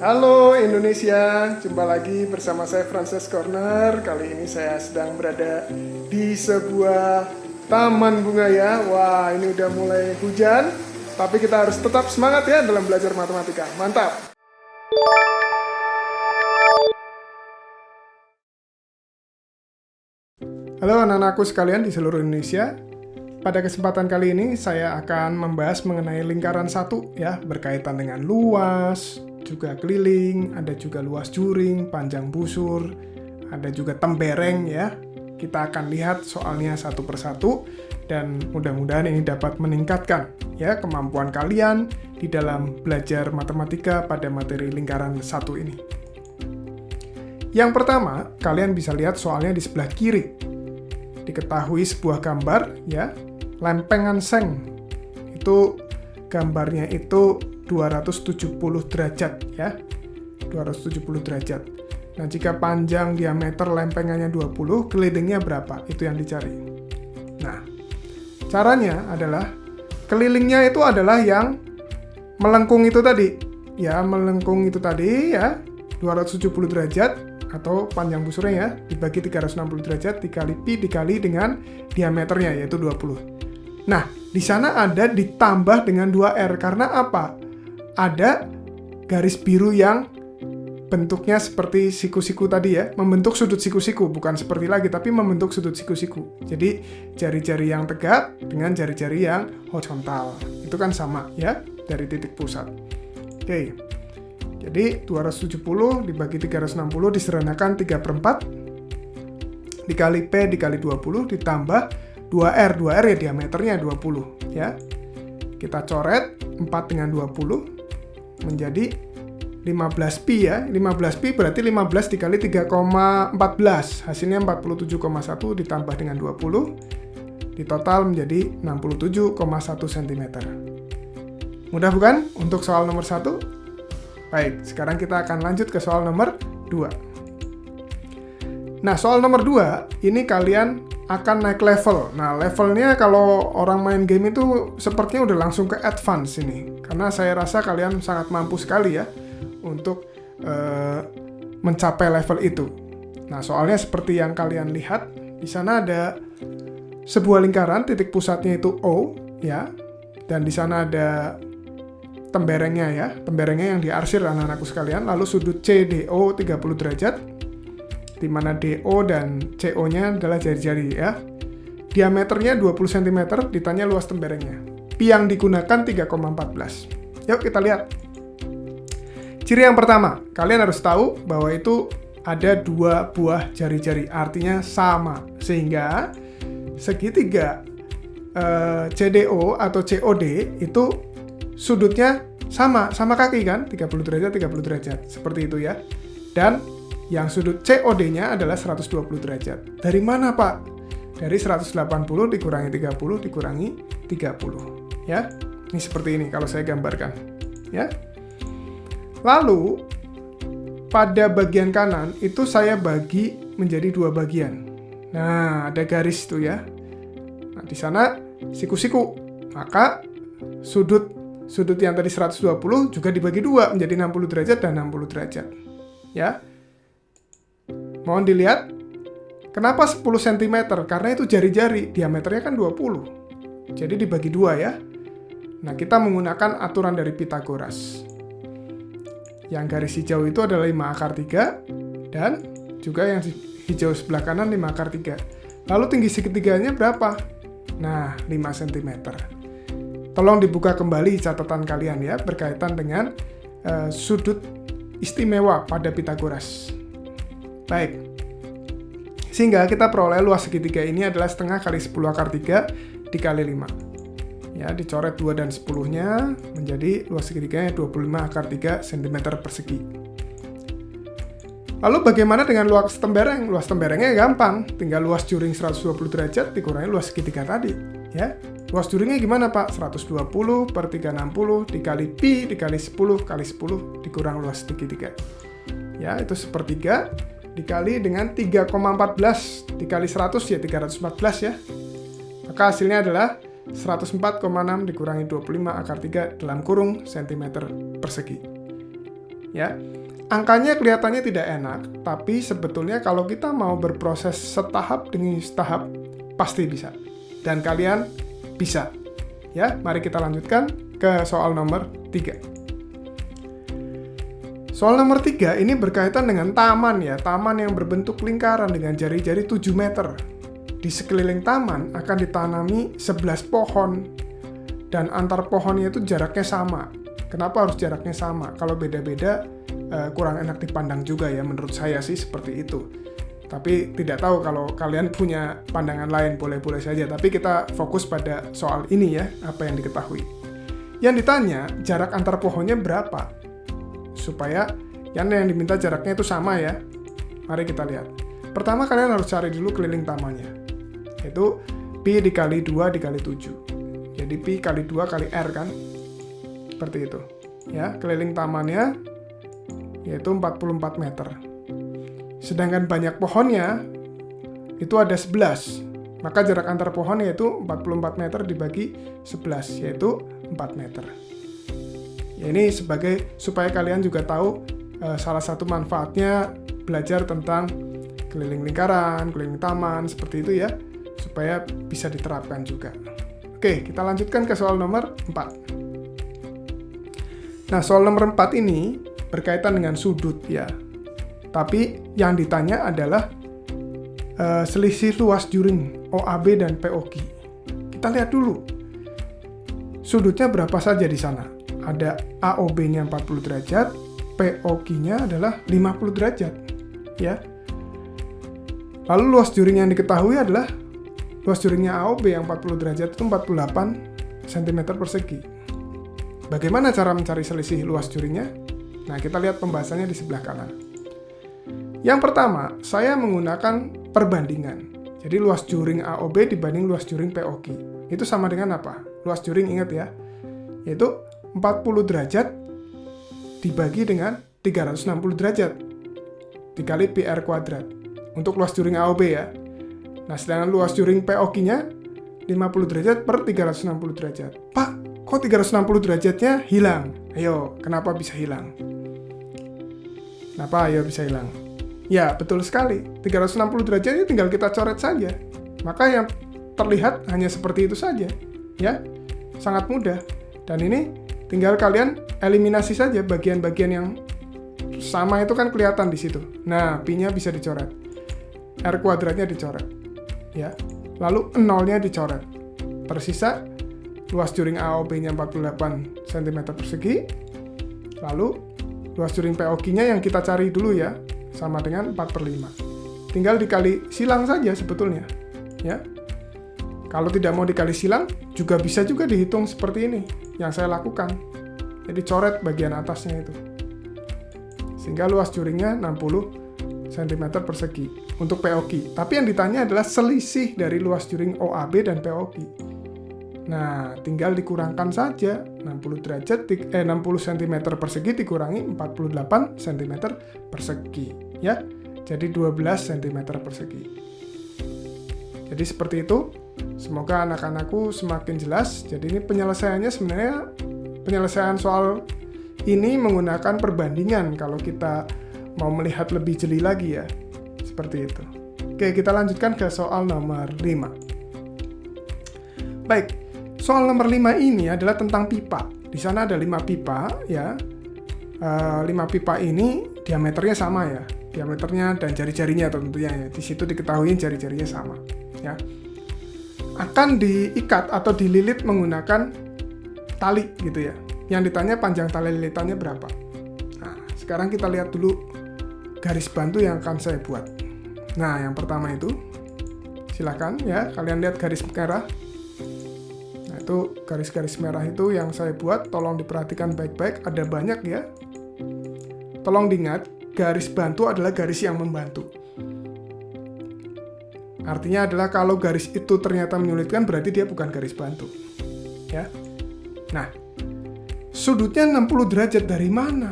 Halo Indonesia, jumpa lagi bersama saya Frances Corner. Kali ini saya sedang berada di sebuah taman bunga ya. Wah, ini udah mulai hujan, tapi kita harus tetap semangat ya dalam belajar matematika. Mantap! Halo anak-anakku sekalian di seluruh Indonesia. Pada kesempatan kali ini saya akan membahas mengenai lingkaran satu ya, berkaitan dengan luas, juga keliling, ada juga luas juring, panjang busur, ada juga tembereng ya. Kita akan lihat soalnya satu persatu dan mudah-mudahan ini dapat meningkatkan ya kemampuan kalian di dalam belajar matematika pada materi lingkaran satu ini. Yang pertama, kalian bisa lihat soalnya di sebelah kiri. Diketahui sebuah gambar ya, lempengan seng. Itu gambarnya itu 270 derajat ya. 270 derajat. Nah, jika panjang diameter lempengannya 20, kelilingnya berapa? Itu yang dicari. Nah, caranya adalah kelilingnya itu adalah yang melengkung itu tadi. Ya, melengkung itu tadi ya, 270 derajat atau panjang busurnya ya, dibagi 360 derajat dikali pi dikali dengan diameternya yaitu 20. Nah, di sana ada ditambah dengan 2R karena apa? Ada garis biru yang bentuknya seperti siku-siku tadi ya, membentuk sudut siku-siku, bukan seperti lagi tapi membentuk sudut siku-siku. Jadi jari-jari yang tegak dengan jari-jari yang horizontal. Itu kan sama ya, dari titik pusat. Oke. Jadi 270 dibagi 360 diseranakan 3/4 dikali P dikali 20 ditambah 2R. 2R ya diameternya 20 ya. Kita coret 4 dengan 20 menjadi 15 pi ya. 15 pi berarti 15 dikali 3,14. Hasilnya 47,1 ditambah dengan 20 di total menjadi 67,1 cm. Mudah bukan untuk soal nomor 1? Baik, sekarang kita akan lanjut ke soal nomor 2. Nah, soal nomor 2, ini kalian akan naik level. Nah, levelnya kalau orang main game itu sepertinya udah langsung ke advance ini. Karena saya rasa kalian sangat mampu sekali ya untuk mencapai level itu. Nah, soalnya seperti yang kalian lihat, di sana ada sebuah lingkaran, titik pusatnya itu O, ya. Dan di sana ada temberengnya ya, temberengnya yang diarsir anak-anakku sekalian, lalu sudut CDO 30 derajat, di mana DO dan CO-nya adalah jari-jari ya. Diameternya 20 cm, ditanya luas temberengnya. Pi yang digunakan 3,14. Yuk kita lihat. Ciri yang pertama, kalian harus tahu bahwa itu ada dua buah jari-jari, artinya sama. Sehingga segitiga CDO atau COD itu sudutnya sama kaki kan, 30 derajat, 30 derajat. Seperti itu ya. Dan yang sudut COD-nya adalah 120 derajat. Dari mana, Pak? Dari 180 dikurangi 30 dikurangi 30. Ya. Ini seperti ini kalau saya gambarkan. Ya. Lalu, pada bagian kanan itu saya bagi menjadi dua bagian. Nah, ada garis tuh ya. Nah, di sana siku-siku. Maka sudut yang tadi 120 juga dibagi dua menjadi 60 derajat dan 60 derajat. Ya. Mohon dilihat. Kenapa 10 cm? Karena itu jari-jari, diameternya kan 20. Jadi dibagi dua ya. Nah, kita menggunakan aturan dari Pythagoras. Yang garis hijau itu adalah 5 akar 3 dan juga yang hijau sebelah kanan 5 akar 3. Lalu tinggi segitiganya berapa? Nah, 5 cm. Tolong dibuka kembali catatan kalian ya, berkaitan dengan sudut istimewa pada Pythagoras. Baik. Sehingga kita peroleh luas segitiga ini adalah setengah kali 10 akar 3 dikali 5. Ya, dicoret 2 dan 10-nya menjadi luas segitiganya 25 akar 3 cm persegi. Lalu bagaimana dengan luas tembereng? Luas temberengnya gampang, tinggal luas juring 120 derajat dikurangi luas segitiga tadi. Ya. Luas juringnya gimana, Pak? 120 per 360 dikali pi dikali 10 kali 10 dikurang luas segitiga. Ya, itu sepertiga dikali dengan 3,14 dikali 100 ya 314 ya. Maka hasilnya adalah 104,6 dikurangi 25 akar 3 dalam kurung cm persegi. ya. Angkanya kelihatannya tidak enak, tapi sebetulnya kalau kita mau berproses setahap demi setahap, pasti bisa. Dan kalian bisa. Ya, mari kita lanjutkan ke soal nomor 3. Soal nomor 3 ini berkaitan dengan taman ya, taman yang berbentuk lingkaran dengan jari-jari 7 meter. Di sekeliling taman akan ditanami 11 pohon, dan antar pohonnya itu jaraknya sama. Kenapa harus jaraknya sama? Kalau beda-beda, kurang enak dipandang juga ya, menurut saya sih seperti itu. Tapi tidak tahu kalau kalian punya pandangan lain, boleh-boleh saja. Tapi kita fokus pada soal ini ya, apa yang diketahui. Yang ditanya, jarak antar pohonnya berapa? Supaya yang diminta jaraknya itu sama ya. Mari kita lihat. Pertama kalian harus cari dulu keliling tamannya. Yaitu Pi dikali 2 dikali 7. Jadi Pi kali 2 kali R kan? Seperti itu. Ya, keliling tamannya yaitu 44 meter. Sedangkan banyak pohonnya itu ada 11. Maka jarak antar pohon yaitu 44 meter dibagi 11, yaitu 4 meter. Ya, ini supaya kalian juga tahu salah satu manfaatnya belajar tentang keliling lingkaran, keliling taman, seperti itu ya, supaya bisa diterapkan juga. Oke, kita lanjutkan ke soal nomor 4. Nah, soal nomor 4 ini berkaitan dengan sudut ya. Tapi yang ditanya adalah selisih luas juring OAB dan POG. Kita lihat dulu. Sudutnya berapa saja di sana? Ada AOB-nya 40 derajat, POG-nya adalah 50 derajat. Ya. Lalu luas juring yang diketahui adalah luas juringnya AOB yang 40 derajat itu 48 cm persegi. Bagaimana cara mencari selisih luas juringnya? Nah, kita lihat pembahasannya di sebelah kanan. Yang pertama, saya menggunakan perbandingan. Jadi luas juring AOB dibanding luas juring POG. Itu sama dengan apa? Luas juring ingat ya, yaitu 40 derajat dibagi dengan 360 derajat dikali PR kuadrat. Untuk luas juring AOB ya. Nah, sedangkan luas juring POG-nya 50 derajat per 360 derajat. Pak, kok 360 derajatnya hilang? Ayo, kenapa bisa hilang? Kenapa ayo bisa hilang? Ya, betul sekali. 360 derajatnya tinggal kita coret saja. Maka yang terlihat hanya seperti itu saja. Ya, sangat mudah. Dan ini tinggal kalian eliminasi saja bagian-bagian yang sama itu kan kelihatan di situ. Nah, pi-nya bisa dicoret. R kuadratnya dicoret. Ya. Lalu nolnya dicoret. Tersisa luas juring AOB-nya 48 cm persegi. Lalu luas juring POG-nya yang kita cari dulu ya, sama dengan 4/5. Tinggal dikali silang saja sebetulnya. Ya. Kalau tidak mau dikali silang, juga bisa juga dihitung seperti ini, yang saya lakukan. Jadi coret bagian atasnya itu. Sehingga luas juringnya 60 cm persegi untuk POG. Tapi yang ditanya adalah selisih dari luas juring OAB dan POG. Nah, tinggal dikurangkan saja 60 cm persegi dikurangi 48 cm persegi, ya. Jadi 12 cm persegi. Jadi seperti itu. Semoga anak-anakku semakin jelas. Jadi ini penyelesaiannya sebenarnya penyelesaian soal ini menggunakan perbandingan kalau kita mau melihat lebih jeli lagi ya. Seperti itu. Oke, kita lanjutkan ke soal nomor 5. Baik. Soal nomor 5 ini adalah tentang pipa. Di sana ada 5 pipa, ya. 5 pipa ini diameternya sama ya. Diameternya dan jari-jarinya tentunya ya. Di situ diketahui jari-jarinya sama, ya. Akan diikat atau dililit menggunakan tali gitu ya. Yang ditanya panjang tali lilitannya berapa. Nah, sekarang kita lihat dulu garis bantu yang akan saya buat. Nah, yang pertama itu silakan ya, kalian lihat garis merah. Itu garis-garis merah itu yang saya buat, tolong diperhatikan baik-baik, ada banyak ya. Tolong diingat, garis bantu adalah garis yang membantu. Artinya adalah kalau garis itu ternyata menyulitkan, berarti dia bukan garis bantu. Ya. Nah, sudutnya 60 derajat dari mana?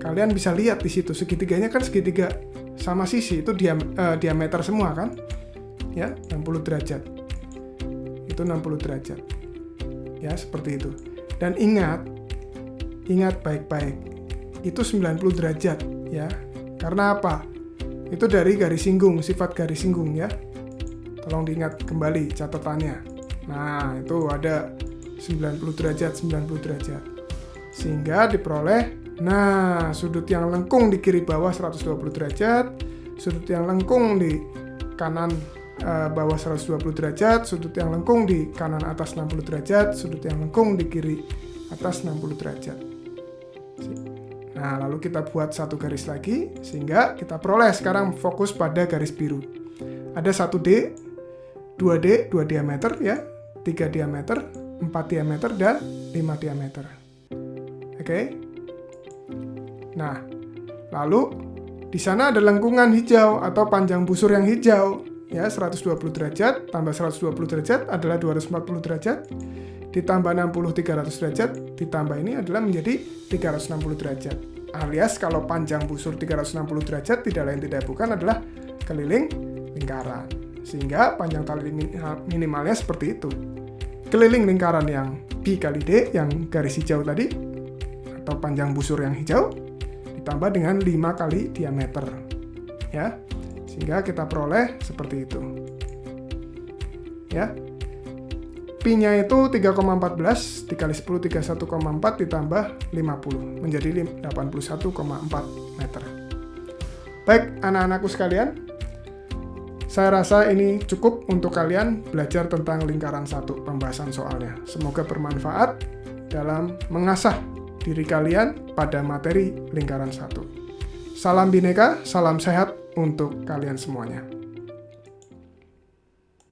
Kalian bisa lihat di situ, segitiganya kan segitiga sama sisi, itu diameter semua kan? Ya, 60 derajat. Itu 60 derajat. Ya, seperti itu. Dan ingat baik-baik. itu 90 derajat ya. Karena apa? Itu dari garis singgung, sifat garis singgung ya. Tolong diingat kembali catatannya. Nah, itu ada 90 derajat, 90 derajat. Sehingga diperoleh, nah, sudut yang lengkung di kiri bawah 120 derajat, sudut yang lengkung di kanan bawah 120 derajat, sudut yang lengkung di kanan atas 60 derajat, sudut yang lengkung di kiri atas 60 derajat. Nah, lalu kita buat satu garis lagi, sehingga kita peroleh sekarang fokus pada garis biru. Ada 1D, 2D, 2 diameter ya, 3 diameter, 4 diameter, dan 5 diameter. Oke. Nah, lalu di sana ada lengkungan hijau atau panjang busur yang hijau. Ya, 120 derajat tambah 120 derajat adalah 240 derajat, ditambah 60 300 derajat, ditambah ini adalah menjadi 360 derajat. Alias kalau panjang busur 360 derajat tidak lain tidak bukan adalah keliling lingkaran. Sehingga panjang tali minimalnya seperti itu. Keliling lingkaran yang B kali D yang garis hijau tadi atau panjang busur yang hijau ditambah dengan 5 kali diameter. Ya. Sehingga kita peroleh seperti itu. Ya. Pi-nya itu 3,14 dikali 10 31,4 ditambah 50 menjadi 81,4 meter. Baik, anak-anakku sekalian, saya rasa ini cukup untuk kalian belajar tentang lingkaran satu, pembahasan soalnya. Semoga bermanfaat dalam mengasah diri kalian pada materi lingkaran satu. Salam Bhinneka, salam sehat untuk kalian semuanya.